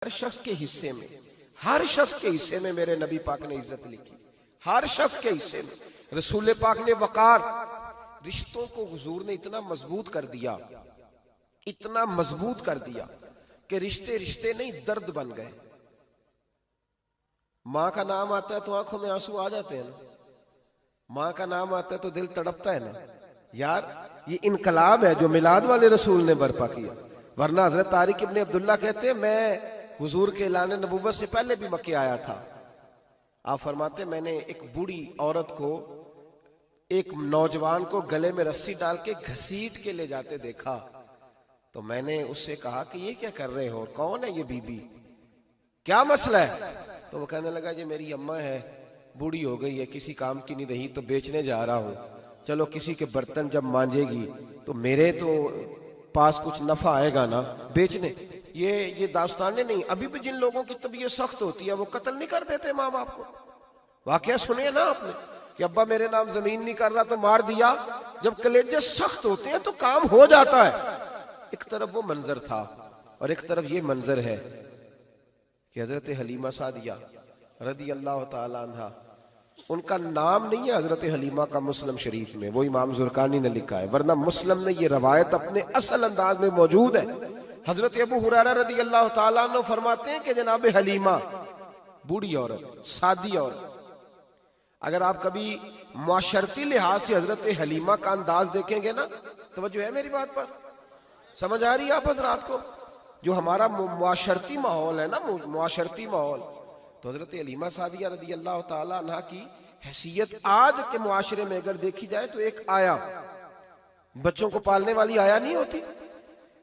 हर शख्स के हिस्से में, हर शख्स के हिस्से में मेरे नबी पाक ने इज्जत लिखी। हर शख्स के हिस्से में रसूल पाक ने वकार, रिश्तों को हुजूर ने इतना मजबूत कर दिया, इतना मजबूत कर दिया कि रिश्ते रिश्ते नहीं दर्द बन गए। माँ का नाम आता है तो आंखों में आंसू आ जाते हैं ना, माँ का नाम आता है तो दिल तड़पता है ना। यार ये इनकलाब है जो मिलाद वाले रसूल ने बर्पा किया। वरना हजरत तारिक इब्ने अब्दुल्ला कहते हैं मैं हुजूर के ऐलान नबुव्वत से पहले भी मक्के आया था। आप फरमाते मैंने एक बूढ़ी औरत को, एक नौजवान को गले में रस्सी डाल के घसीट के ले जाते देखा, तो मैंने उससे कहा कि ये क्या कर रहे हो, कौन है ये बीबी, क्या मसला है? तो वो कहने लगा जी मेरी अम्मा है, बूढ़ी हो गई है, किसी काम की नहीं रही तो बेचने जा रहा हूं, चलो किसी के बर्तन जब मांजेगी तो मेरे तो पास कुछ नफा आएगा ना बेचने। ये दास्तानें नहीं, अभी भी जिन लोगों की तबीयत सख्त होती है वो कत्ल नहीं कर देते माँ बाप को। वाकया सुने ना आपने कि अब्बा मेरे नाम जमीन नहीं कर रहा तो मार दिया। जब कलेजे सख्त होते हैं तो काम हो जाता है। एक तरफ वो मंजर था और एक तरफ ये मंजर है कि हजरत हलीमा सादिया रदी अल्लाह ताला अन्हा, उनका नाम नहीं है हजरत हलीमा का मुस्लिम शरीफ में, वो इमाम जुरकानी ने लिखा है, वरना मुस्लिम में ये रवायत अपने असल अंदाज में मौजूद है। हजरत अबू हुरैरा रदी अल्लाह ताला अन्हु फरमाते हैं कि जनाब हलीमा बूढ़ी औरत, सादी औरत। अगर आप कभी मुआशरती लिहाज से हजरत हलीमा का अंदाज देखेंगे ना, तवज्जो है मेरी बात पर, समझ आ रही है आप हजरात को? जो हमारा मुआशरती माहौल है ना, मुआशरती माहौल, तो हजरत हलीमा सादिया रदी अल्लाह ताला अन्हा की हैसियत आज के मुआशरे में अगर देखी जाए तो एक आया, बच्चों को पालने वाली आया नहीं होती,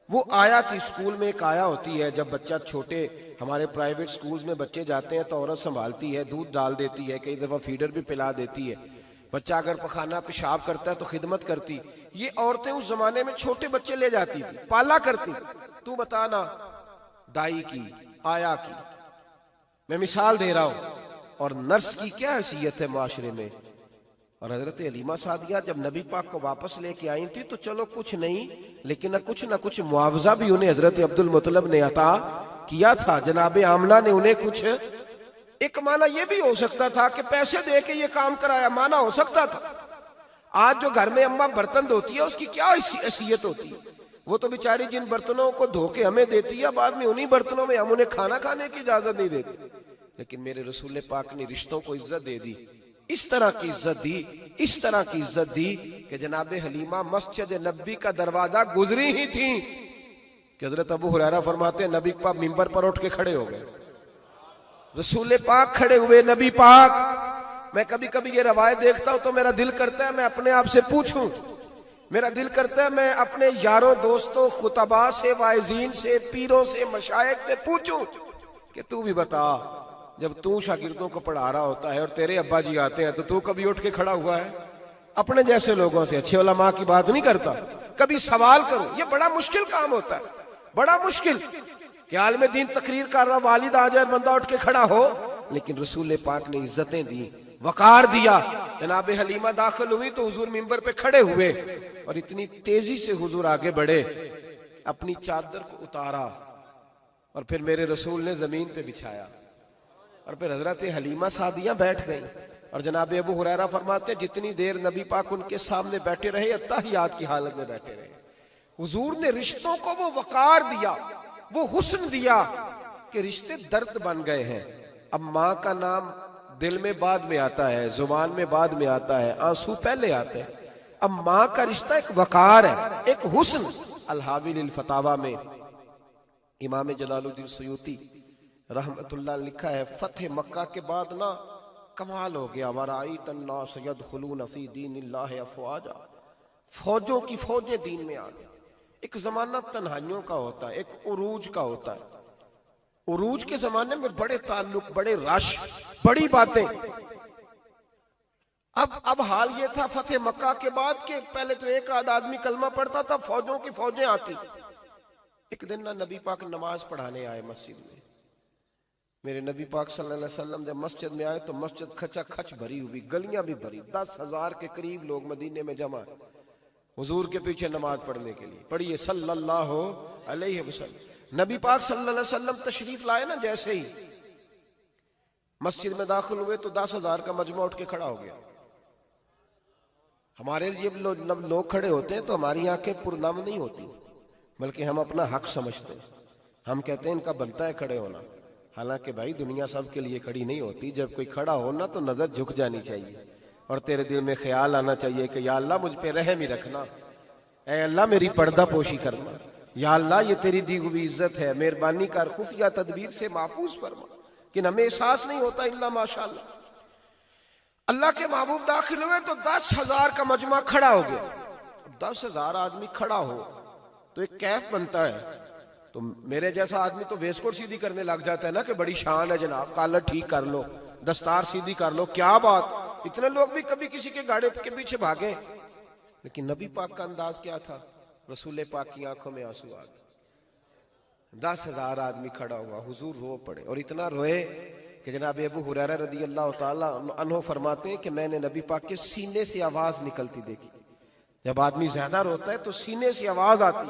वो आया थी। स्कूल में एक आया होती है, जब बच्चा छोटे हमारे प्राइवेट स्कूल्स में बच्चे जाते हैं तो औरत संभालती है, दूध डाल देती है, कई दफा फीडर भी पिला देती है। बच्चा अगर पखाना पेशाब करता है तो खिदमत करती। ये औरतें उस जमाने में छोटे बच्चे ले जाती थी, पाला करती। तू बताना दाई की, आया की, मैं मिसाल दे रहा हूं, और नर्स की क्या हैसियत है माशरे में। और हजरत हलीमा सादिया जब नबी पाक को वापस लेके आई थी तो चलो कुछ नहीं, लेकिन कुछ ना कुछ मुआवजा भी उन्हें हजरत अब्दुल मुत्तलिब ने अता किया था। जनाबे आमना ने उन्हें कुछ, एक माना यह भी हो सकता था कि पैसे दे के ये काम कराया, माना हो सकता था। आज जो घर में अम्मा बर्तन धोती है उसकी क्या हैसियत होती है? वो तो बेचारी जिन बर्तनों को धो के हमें देती है, बाद में उन्हीं बर्तनों में हम उन्हें खाना खाने की इजाजत नहीं देते। लेकिन मेरे रसूल पाक ने रिश्तों को इज्जत दे दी, इस तरह की इज्जत दी, इस तरह की इज्जत दी कि जनाबे हलीमा मस्जिद नबी का दरवाजा गुजरी ही थी कि हजरत अबू हुरैरा फरमाते हैं नबी पाक मिंबर पर उठ के खड़े हो गए। रसूल पाक खड़े हुए, नबी पाक। मैं कभी कभी ये रवायत देखता हूं तो मेरा दिल करता है मैं अपने आप से पूछूं, मेरा दिल करता है मैं अपने यारों दोस्तों खुतबा से, वाइजीन से, पीरों से, मशाइख से पूछूं कि तू भी बता, जब तू शागिर्दों को पढ़ा रहा होता है और तेरे अब्बा जी आते हैं तो तू कभी उठ के खड़ा हुआ है? अपने जैसे लोगों से, अच्छे उलमा की बात नहीं करता, कभी सवाल करो। ये बड़ा मुश्किल काम होता है, बड़ा मुश्किल कि आलिम दीन तकरीर कर रहा, वालिद आ जाए, बंदा उठ के खड़ा हो। लेकिन रसूल पाक ने इज्जतें दी, वकार दिया। जनाब हलीमा दाखिल हुई तो हुजूर मिंबर पे खड़े हुए और इतनी तेजी से हुजूर आगे बढ़े, अपनी चादर को उतारा और फिर मेरे रसूल ने जमीन पे बिछाया और फिर हजरत हलीमा सादिया बैठ गई। और जनाब अबू हुरैरा फरमाते जितनी देर नबी पाक उनके सामने बैठे रहे, अत्तहियात की हालत में बैठे रहे। हुजूर ने रिश्तों को वो वकार दिया, वो हुस्न दिया कि रिश्ते दर्द बन गए हैं। अब माँ का नाम दिल में बाद में आता है, जुबान में बाद में आता है, आंसू पहले आते हैं। अब माँ का रिश्ता एक वकार है, एक हुस्न। अल-हावी लिल फतावा में इमाम जलालुद्दीन सयूती रहमतुल्लाह लिखा है, फतेह मक्का के बाद ना कमाल हो गया, वराईत अन्नास यदखुलून फी दीनिल्लाहि अफवाजा, फौजों की फौजें दीन में आ गई। एक जमाना तन्हाइयों का होता है, एक उरूज का होता है। उरूज के जमाने में बड़े ताल्लुक, बड़े रश, बड़ी बातें। अब हाल ये था फतेह मक्का के बाद के पहले तो एक आध आदमी कलमा पढ़ता था, फौजों की फौजें आती। एक दिन ना नबी पाक नमाज पढ़ाने आए मस्जिद में। मेरे नबी पाक सल्लल्लाहु अलैहि वसल्लम जब मस्जिद में आए तो मस्जिद खचा खच भरी हुई, गलियां भी भरी, 10,000 के करीब लोग मदीने में जमा है। हुजूर के पीछे नमाज पढ़ने के लिए। पढ़िए सल्लल्लाहु अलैहि वसल्लम। नबी पाक सल्लल्लाहु अलैहि वसल्लम तशरीफ लाए ना, जैसे ही मस्जिद में दाखिल हुए तो 10,000 का मजमा उठ के खड़ा हो गया। हमारे लिए लोग खड़े होते हैं तो हमारी आंखें पुरनम नहीं होती, बल्कि हम अपना हक समझते हैं। हम कहते हैं इनका बनता है खड़े होना। हालांकि भाई दुनिया सब के लिए खड़ी नहीं होती। जब कोई खड़ा हो ना तो नजर झुक जानी चाहिए और तेरे दिल में ख्याल आना चाहिए कि या अल्लाह मुझ पे रहम ही रखना, ऐ अल्लाह मेरी पर्दा पोशी करना, या अल्लाह ये तेरी दी हुई इज्जत है, मेहरबानी कर, खुफिया तदबीर से महफूज फरमा। कि हमें एहसास नहीं होता इल्ला माशाअल्लाह। अल्लाह के महबूब दाखिल हुए तो 10,000 का मजमा खड़ा हो गया। 10,000 आदमी खड़ा हो तो एक कैफ बनता है। तो मेरे जैसा आदमी तो वेस्टकोट सीधी करने लग जाता है ना कि बड़ी शान है जनाब, कॉलर ठीक कर लो, दस्तार सीधी कर लो, क्या बात। इतने लोग भी कभी किसी के गाड़े के पीछे भागे। लेकिन नबी पाक का अंदाज क्या था? रसूल पाक की आंखों में आंसू आ गए। 10,000 आदमी खड़ा हुआ, हुजूर रो पड़े और इतना रोए कि जनाब अबू हुरैरा रदी अल्लाह ताला अन्हु फरमाते हैं कि मैंने नबी पाक के सीने से आवाज निकलती देखी। जब आदमी ज्यादा रोता है तो सीने से आवाज आती।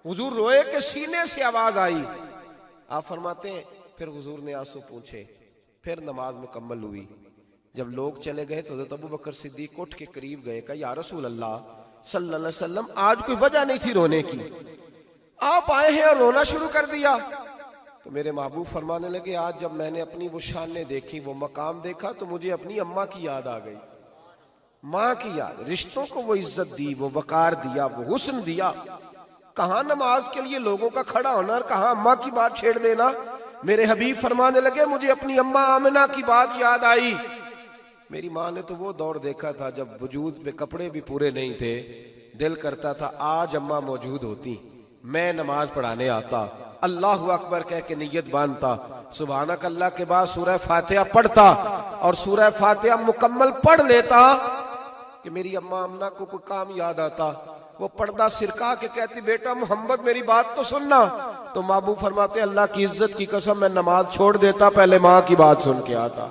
हुजूर रोए कि सीने से आवाज आई। आप फरमाते हैं फिर हुजूर ने आंसू पूछे, फिर नमाज मुकम्मल हुई। जब लोग चले गए तो हज़रत अबू बकर सिद्दीक उठ के करीब गए, कहा या रसूल अल्लाह सल्लल्लाहु अलैहि वसल्लम, आज कोई वजह नहीं थी रोने की, आप आए हैं और रोना शुरू कर दिया। तो मेरे महबूब फरमाने लगे, आज जब मैंने अपनी वो शानें देखी, वो मकाम देखा, तो मुझे अपनी अम्मा की याद आ गई, माँ की याद। रिश्तों को वो इज्जत दी, वो वकार दिया, वो हुस्न दिया। कहाँ नमाज के लिए लोगों का खड़ा होना और कहाँ अम्मा की बात छेड़ देना। मेरे हबीब फरमाने लगे, मुझे अपनी अम्मा आमिना की बात याद आई। मेरी माँ ने तो वो दौर देखा था जब वजूद पे कपड़े भी पूरे नहीं थे, दिल करता था आज अम्मा मौजूद होती, मैं नमाज पढ़ाने आता, अल्लाहु अकबर कह के नियत बांधता, सुभानक अल्लाह के बाद सूरह फातिहा पढ़ता और सूरह फातिहा मुकम्मल पढ़ लेता कि मेरी अम्मा अम्ना को कोई काम याद आता। वो पर्दा सिरका के कहती, बेटा मोहम्मद मेरी बात तो सुनना। तो महबूब फरमाते, अल्लाह की इज्जत की कसम मैं नमाज छोड़ देता, पहले माँ की बात सुन के आता।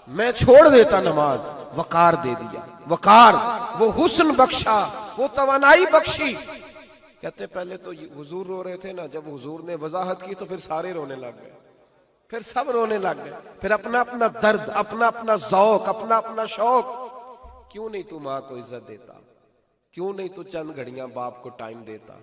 मैं छोड़ देता नमाज। वकार दे दिया, वकार, वो हुस्न बख्शा, वो तवानाई बख्शी। कहते पहले तो हुजूर रो रहे थे ना, जब हुजूर ने वजाहत की तो फिर सारे रोने लग गए, फिर सब रोने लग गए। फिर अपना अपना दर्द, अपना अपना ज़ौक, अपना अपना शौक। क्यों नहीं तू माँ को इज्जत देता? क्यों नहीं तू चंद घड़ियां बाप को टाइम देता?